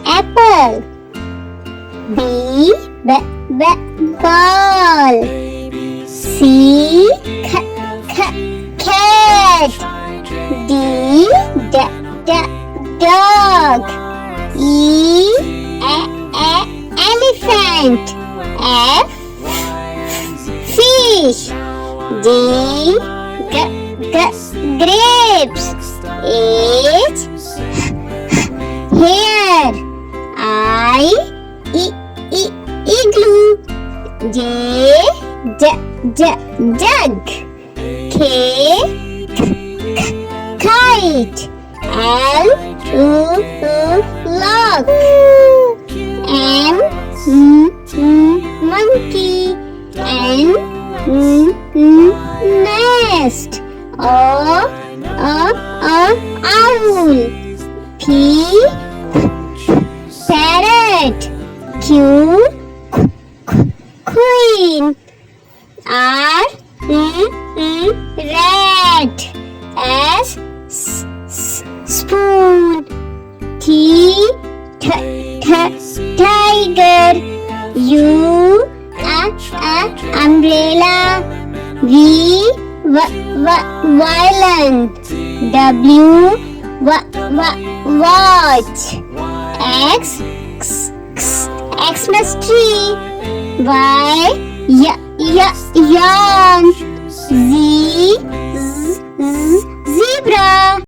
Apple. Ball. C cat. Dog. Elephant. F fish. Grapes. H hair. Igloo. Jug. K kite. Lock. M monkey. N nest. Owl. P parrot. Q queen. R rat. S spoon. T tiger. U umbrella. V violin. W watch. X Xmas tree. Y yarn. Z zebra.